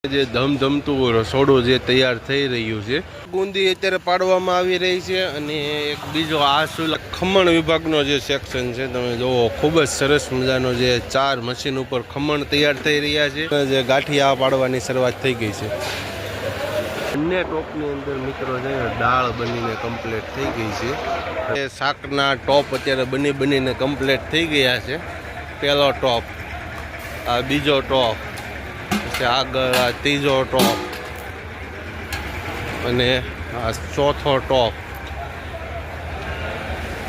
જે ધમધમતું રસોડું જે તૈયાર થઈ રહ્યું છે, ગુંદી અત્યારે પાડવામાં આવી રહી છે. અને એક બીજો આ ખમણ વિભાગનો જે સેક્શન છે, તમે જુઓ ખૂબ જ સરસ મજાનો જે 4 મશીન ઉપર ખમણ તૈયાર થઈ રહ્યા છે. જે ગાંઠિયા પાડવાની શરૂઆત થઈ ગઈ છે. બંને ટોપની અંદર મિત્રો છે દાળ બનીને કમ્પ્લીટ થઈ ગઈ છે. શાકના ટોપ અત્યારે બનીને કમ્પ્લીટ થઈ ગયા છે. પહેલો ટોપ, આ બીજો ટોપ, આગળ આ ત્રીજો ટોપ અને આ ચોથો ટોપ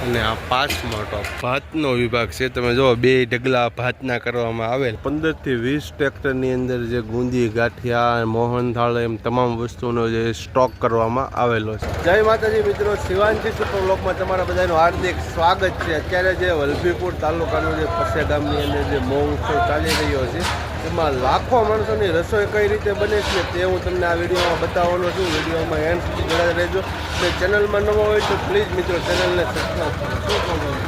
અને આ 5મો ટોપ. ભાતનો વિભાગ છે. તમે જો 2 ઢગલા ભાતના કરવામાં આવેલ. 15 થી 20 ટ્રેક્ટરની અંદર જે ગુંદી, ગાંઠિયા, મોહનથાળ એમ તમામ વસ્તુનો જે સ્ટોક કરવામાં આવેલો છે. જય માતાજી મિત્રો, શિવાનજી સુપર બ્લોકમાં તમારા બધાનું હાર્દિક સ્વાગત છે. અત્યારે જે વલભીપુર તાલુકાનું જે પસ્યા ગામની અંદર જે મહોત્સવ ચાલી રહ્યો છે, એમાં લાખો માણસોની રસોઈ કઈ રીતે બને છે તે હું તમને આ વિડીયોમાં બતાવવાનો છું. વિડીયોમાં એન્ડ સુધી જોડાઈ રહેજો. અને ચેનલમાં નવો હોય તો પ્લીઝ મિત્રો ચેનલને સબસ્ક્રાઈબ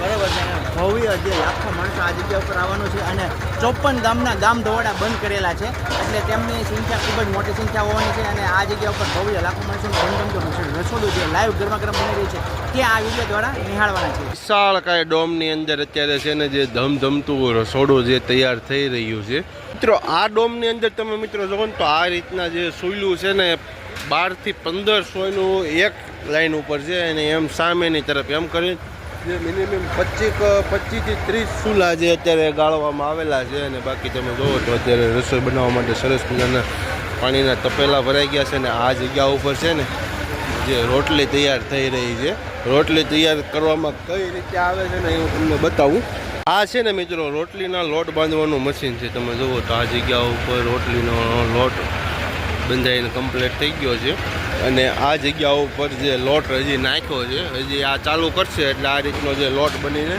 બરાબર છે. ભવ્ય જે લાખો માણસો આ જગ્યા ઉપર આવવાનું છે અને 54 ગામના ગામ ધોવાડા બંધ કરેલા છે, એટલે તેમની સંખ્યા ખૂબ જ મોટી સંખ્યા હોવાની છે. અને આ જગ્યા ઉપર ભવ્ય લાખો માણસોનું ધમધમતું રસોડું જે લાઈવ ગરમા ગરમ બની રહ્યું છે તે આ વિડીયો દ્વારા નિહાળવાના છે. વિશાળકાય ડોમની અંદર અત્યારે છે ને જે ધમધમતું રસોડું જે તૈયાર થઈ રહ્યું છે મિત્રો, આ ડોમની અંદર તમે મિત્રો જોવો ને તો આ રીતના જે સોયલું છે ને 12 થી 15 સોયનું એક લાઈન ઉપર છે. અને એમ સામેની તરફ એમ કરી જે મિનિમમ 25 થી 30 ચૂલા જે અત્યારે ગાળવામાં આવેલા છે. અને બાકી તમે જોવો તો અત્યારે રસોઈ બનાવવા માટે સરસ મજાના પાણીના તપેલા ભરાઈ ગયા છે. અને આ જગ્યા ઉપર છે ને જે રોટલી તૈયાર થઈ રહી છે. રોટલી તૈયાર કરવામાં કઈ રીતે આવે છે ને એ હું તમને બતાવું. આ છે ને મિત્રો રોટલીના લોટ બાંધવાનું મશીન છે. તમે જુઓ તો આ જગ્યા ઉપર રોટલીનો લોટ બંધાઈને કમ્પ્લીટ થઈ ગયો છે. અને આ જગ્યા ઉપર જે લોટ હજી નાખ્યો છે, હજી આ ચાલુ કરશે એટલે આ રીતનો જે લોટ બનીને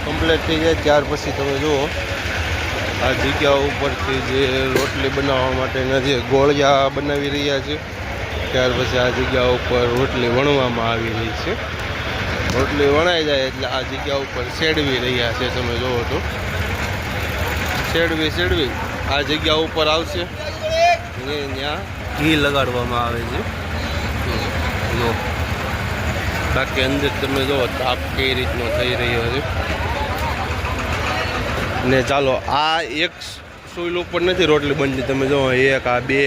કમ્પ્લીટ થઈ જાય. ત્યાર પછી તમે જુઓ આ જગ્યા ઉપરથી જે રોટલી બનાવવા માટેના જે ગોળિયા બનાવી રહ્યા છે. ત્યાર પછી આ જગ્યા ઉપર રોટલી વણવામાં આવી રહી છે. રોટલી વણાઈ જાય એટલે આ જગ્યા ઉપર શેડવી રહ્યા છે. તમે જુઓ તો શેડવી આ જગ્યા ઉપર આવશે. ત્યાં ઘી લગાડવામાં આવે છે. બાકી અંદર તમે જુઓ તાપ કઈ રીતનો થઈ રહ્યો છે. ને ચાલો આ એક સોઈલ ઉપર નથી રોટલી બનતી. તમે જુઓ 1, આ 2,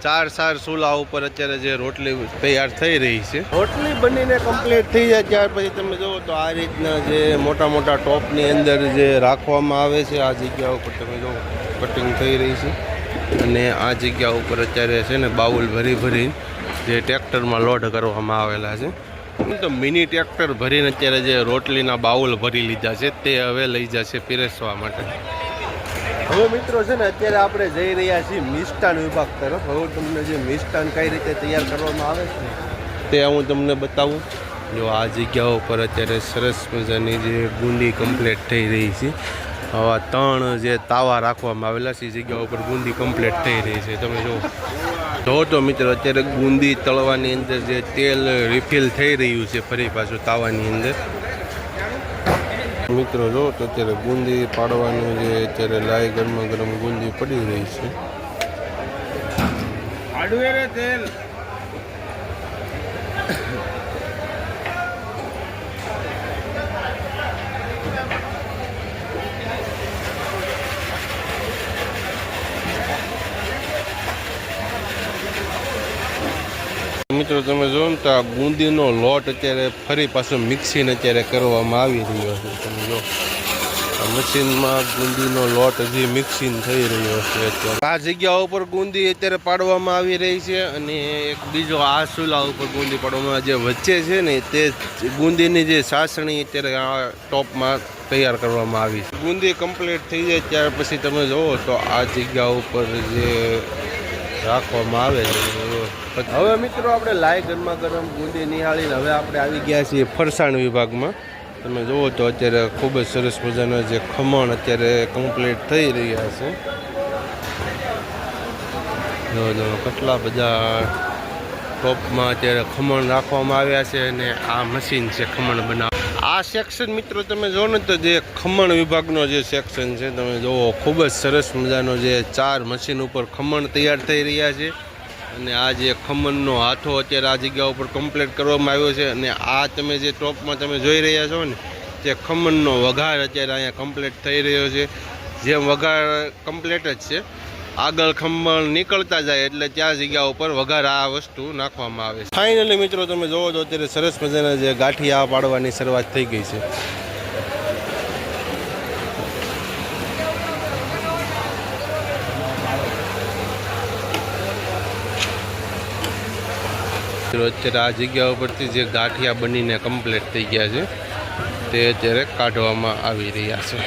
3, 4 ચૂલા ઉપર અત્યારે જે રોટલી તૈયાર થઈ રહી છે. રોટલી બનીને કમ્પ્લીટ થઈ જાય ત્યાર પછી તમે જુઓ તો આ રીતના જે મોટા ટોપની અંદર જે રાખવામાં આવે છે. આ જગ્યા ઉપર તમે જુઓ કટિંગ થઈ રહી છે. અને આ જગ્યા ઉપર અત્યારે છે ને બાઉલ ભરી જે ટ્રેક્ટરમાં લોડ કરવામાં આવેલા છે. તો મિની ટ્રેક્ટર ભરીને અત્યારે જે રોટલીના બાઉલ ભરી લીધા છે તે હવે લઈ જશે પીરસવા માટે. હવે મિત્રો છે ને અત્યારે આપણે જઈ રહ્યા છીએ મિષ્ટાન વિભાગ તરફ. હવે તમને જે મિષ્ટાન કઈ રીતે તૈયાર કરવામાં આવે છે તે હું તમને બતાવું. જો આ જગ્યા ઉપર અત્યારે સરસ મજાની જે ગુંદી કમ્પ્લીટ થઈ રહી છે. આવા 3 જે તાવા રાખવામાં આવેલા છે જગ્યા ઉપર ગુંદી કમ્પ્લીટ થઈ રહી છે. તમે જો તો મિત્રો અત્યારે ગુંદી તળવાની અંદર જે તેલ રિફિલ થઈ રહ્યું છે ફરી પાછું તાવાની અંદર. મિત્રો જો તો અત્યારે ગુંદી પાડવાનું જે અત્યારે લાઈ ગરમા ગરમ ગુંદી પડી રહી છે. તેલ મિત્રો તમે જો ને તો આ બુંદીનો લોટ અત્યારે ફરી પાછો મિક્સિંગ અત્યારે કરવામાં આવી રહ્યો છે. તમે જો આ મશીનમાં બુંદીનો લોટ હજી મિક્સિંગ થઈ રહ્યો છે. અત્યારે આ જગ્યા ઉપર ગુંદી અત્યારે પાડવામાં આવી રહી છે. અને એક બીજો આ ચૂલા ઉપર ગુંદી પાડવામાં જે વચ્ચે છે ને તે ગુંદીની જે ચાસણી અત્યારે આ ટોપમાં તૈયાર કરવામાં આવી છે. ગુંદી કમ્પ્લીટ થઈ જાય ત્યાર પછી તમે જુઓ તો આ જગ્યા ઉપર જે રાખવામાં આવે છે. હવે મિત્રો આપણે લાઈ ગરમા ગરમ ગુંદી નિહાળીને હવે આપણે આવી ગયા છીએ ફરસાણ વિભાગમાં. તમે જુઓ તો અત્યારે ખૂબ જ સરસ મજાના જે ખમણ અત્યારે કમ્પ્લીટ થઈ રહ્યા છે. જો કેટલા બધા ટોપમાં અત્યારે ખમણ રાખવામાં આવ્યા છે. અને આ મશીન છે ખમણ બનાવવા. આ સેક્શન મિત્રો તમે જો ને તો જે ખમણ વિભાગનો જે સેક્શન છે તમે જુઓ, ખૂબ જ સરસ મજાનો જે 4 મશીન ઉપર ખમણ તૈયાર થઈ રહ્યા છે. અને આ જે ખમણનો હાથો અત્યારે આ જગ્યા ઉપર કમ્પ્લીટ કરવામાં આવ્યો છે. અને આ તમે જે ટોપમાં તમે જોઈ રહ્યા છો ને તે ખમણનો વઘાર અત્યારે અહીંયા કમ્પ્લીટ થઈ રહ્યો છે. જેમ વઘાર કમ્પ્લીટ જ છે, આગળ ખમણ નીકળતા જાય એટલે ત્યાં જગ્યા ઉપર વઘાર આ વસ્તુ નાખવામાં આવે છે. ફાઇનલી મિત્રો તમે જોવો તો અત્યારે સરસ મજાના જે ગાંઠિયા પાડવાની શરૂઆત થઈ ગઈ છે. અત્યારે આ જગ્યા ઉપરથી જે ગાંઠિયા બનીને કમ્પ્લીટ થઈ ગયા છે તે અત્યારે કાઢવામાં આવી રહ્યા છે.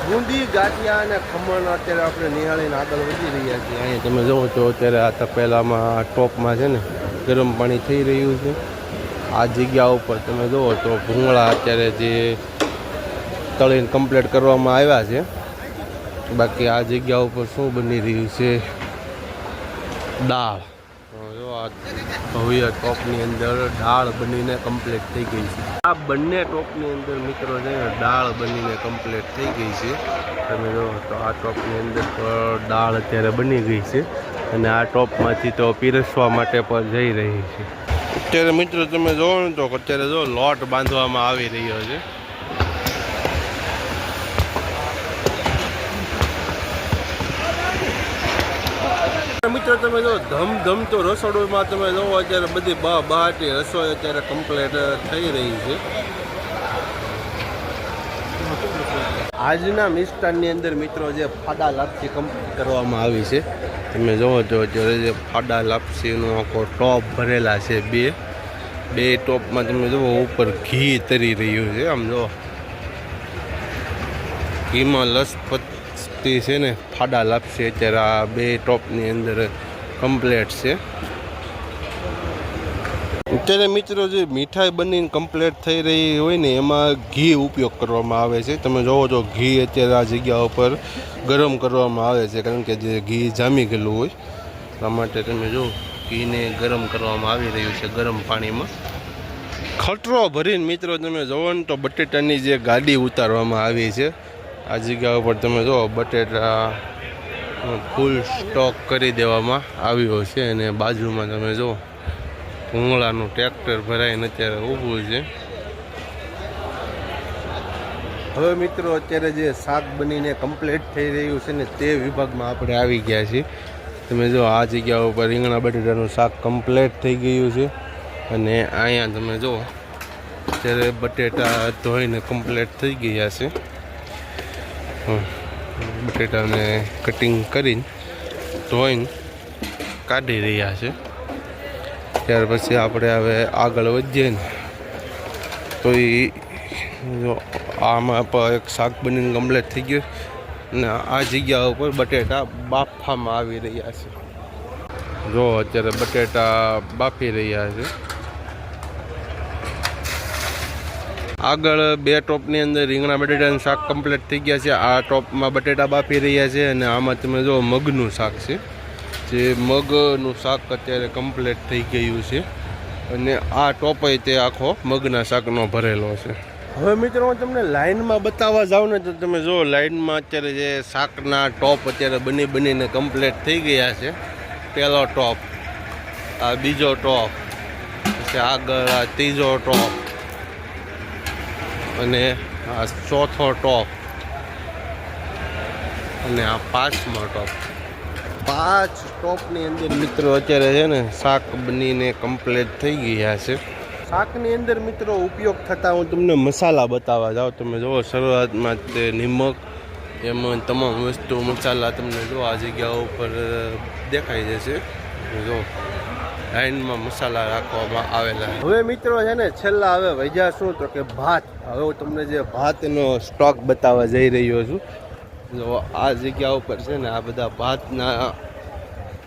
બુંદી ગાંઠિયા અને ખમણ અત્યારે આપણે નિહાળીને આગળ વધી રહ્યા છીએ. અહીંયા તમે જુઓ છો અત્યારે આ તપેલામાં ટોપમાં છે ને ગરમ પાણી થઈ રહ્યું છે. આ જગ્યા ઉપર તમે જુઓ તો ભૂંગળા અત્યારે જે તળીને કમ્પ્લીટ કરવામાં આવ્યા છે. બાકી આ જગ્યા ઉપર શું બની રહ્યું છે? દાળ. જો આ ભવ્ય ટોપની અંદર દાળ બનીને કમ્પ્લીટ થઈ ગઈ છે. આ બંને ટોપની અંદર મિત્રો છે દાળ બનીને કમ્પ્લીટ થઈ ગઈ છે. તમે જો તો આ ટોપની અંદર દાળ અત્યારે બની ગઈ છે અને આ ટોપમાંથી તો પીરસવા માટે પણ જઈ રહી છે. અત્યારે મિત્રો તમે જોવો ને તો અત્યારે જો લોટ બાંધવામાં આવી રહ્યો છે. મિત્રો તમે જો ધમધમતો રસોડુંમાં તમે જોવો અત્યારે બધી બહાટી રસોઈ અત્યારે કમ્પ્લીટ થઈ રહી છે. આજના મિષ્ટાનની અંદર મિત્રો જે ફાડા લાપસી કમ્પ્લીટ કરવામાં આવી છે. તમે જોવો તો અત્યારે જે ફાડા લાપસીનો આખો ટોપ ભરેલા છે. બે ટોપમાં તમે જુઓ ઉપર ઘી તરી રહ્યું છે. આમ જો ઘીમાં લસપતિ છે ને ફાડા લાપસી અત્યારે આ બે ટોપની અંદર કમ્પ્લીટ છે. અત્યારે મિત્રો જે મીઠાઈ બનીને કમ્પ્લીટ થઈ રહી હોય ને એમાં ઘી ઉપયોગ કરવામાં આવે છે. તમે જોવો તો ઘી અત્યારે આ જગ્યા ઉપર ગરમ કરવામાં આવે છે, કારણ કે જે ઘી જામી ગયેલું હોય એટલા માટે તમે જો ઘીને ગરમ કરવામાં આવી રહ્યું છે ગરમ પાણીમાં. ખટરો ભરીને મિત્રો તમે જોવો ને તો બટેટાની જે ગાડી ઉતારવામાં આવી છે. આ જગ્યા ઉપર તમે જો બટેટા ફૂલ સ્ટોક કરી દેવામાં આવ્યો છે. અને બાજુમાં તમે જો ભૂંગળાનું ટ્રેક્ટર ભરાઈને અત્યારે ઊભું છે. હવે મિત્રો અત્યારે જે શાક બનીને કમ્પ્લીટ થઈ રહ્યું છે ને તે વિભાગમાં આપણે આવી ગયા છીએ. તમે જો આ જગ્યા ઉપર રીંગણા બટેટાનું શાક કમ્પ્લીટ થઈ ગયું છે. અને અહીંયા તમે જો અત્યારે બટેટા ધોઈને કમ્પ્લીટ થઈ ગયા છે. બટેટાને કટિંગ કરીને ધોઈને કાઢી રહ્યા છે. ત્યાર પછી આપણે હવે આગળ વધીએ ને તો એ જો આમાં પણ એક શાક બનીને કમ્પ્લીટ થઈ ગયું. અને આ જગ્યા ઉપર બટેટા બાફવામાં આવી રહ્યા છે. જો અત્યારે બટેટા બાફી રહ્યા છે. આગળ બે ટોપની અંદર રીંગણા બટેટાનું શાક કમ્પ્લીટ થઈ ગયા છે. આ ટોપમાં બટેટા બાફી રહ્યા છે. અને આમાં તમે જો મગનું શાક છે. જે મગનું શાક અત્યારે કમ્પ્લીટ થઈ ગયું છે. અને આ ટોપય તે આખો મગના શાકનો ભરેલો છે. હવે મિત્રો હું તમને લાઇનમાં બતાવવા જાઉં ને તો તમે જો લાઇનમાં અત્યારે જે શાકના ટોપ અત્યારે બનીને કમ્પ્લીટ થઈ ગયા છે. પહેલો ટોપ, આ બીજો ટોપ, પછી આગળ આ ત્રીજો ટોપ અને આ ચોથો ટોપ અને આ પાંચમો ટોપ. 5 ટોપની અંદર મિત્રો અત્યારે છે ને શાક બનીને કમ્પ્લીટ થઈ ગયા છે. શાકની અંદર મિત્રો ઉપયોગ થતા હું તમને મસાલા બતાવવા જાઉં. તમે જુઓ શરૂઆતમાં તે નિમક, એમાં તમામ વસ્તુ મસાલા તમને જો આ જગ્યા ઉપર દેખાઈ જશે. જો લાઈનમાં મસાલા રાખવામાં આવેલા. હવે મિત્રો છે ને છેલ્લા હવે વૈજા શું તો કે ભાત. હવે હું તમને જે ભાતનો સ્ટોક બતાવવા જઈ રહ્યો છું. જો આ જગ્યા ઉપર છે ને આ બધા ભાતના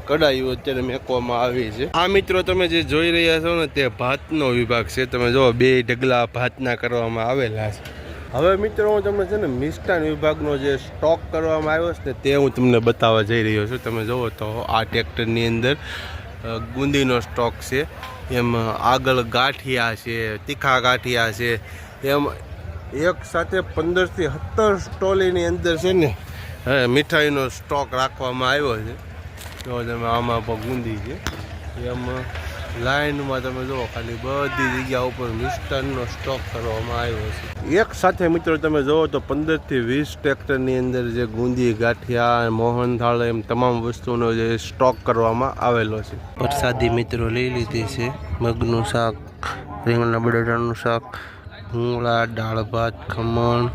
કડાઈઓ અત્યારે મેકવામાં આવી છે. આ મિત્રો તમે જે જોઈ રહ્યા છો ને તે ભાતનો વિભાગ છે. તમે જો 2 ઢગલા ભાતના કરવામાં આવેલા છે. હવે મિત્રો હું તમને છે ને મિષ્ટાન વિભાગનો જે સ્ટોક કરવામાં આવ્યો છે તે હું તમને બતાવવા જઈ રહ્યો છું. તમે જુઓ તો આ ટ્રેક્ટરની અંદર બુંદીનો સ્ટોક છે. એમ આગળ ગાંઠિયા છે, તીખા ગાંઠિયા છે, એમ એક સાથે 15 થી 17 સ્ટોલીની અંદર છે ને મીઠાઈનો સ્ટોક રાખવામાં આવ્યો છે. જો તમે આમાં પણ ગુંદી છે એમાં લાઈનમાં તમે જુઓ ખાલી બધી જગ્યા ઉપર મિષ્ટાનનો સ્ટોક કરવામાં આવ્યો છે. એક સાથે મિત્રો તમે જુઓ તો 15 થી 20 ટ્રેક્ટરની અંદર જે ગુંદી, ગાંઠિયા, મોહનથાળ એમ તમામ વસ્તુનો જે સ્ટોક કરવામાં આવેલો છે. પ્રસાદી મિત્રો લઈ લીધી છે. મગનું શાક, રીંગણના બટાટાનું શાક, ભૂંગળા, દાળ ભાત, ખમણ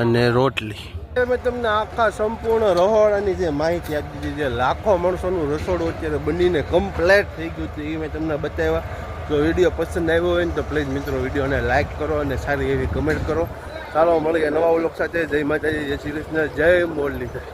અને રોટલી. મેં તમને આખા સંપૂર્ણ રહોડાની જે માહિતી આપી દીધી, જે લાખો માણસોનું રસોડું અત્યારે બનીને કમ્પ્લીટ થઈ ગયું હતું એ મેં તમને બતાવ્યા. જો વિડીયો પસંદ આવ્યો હોય ને તો પ્લીઝ મિત્રો વિડીયોને લાઇક કરો અને સારી એવી કમેન્ટ કરો. ચાલો મળીએ નવા વ્લોગ સાથે. જય માતાજી, જય શ્રી કૃષ્ણ, જય મુરલીધર.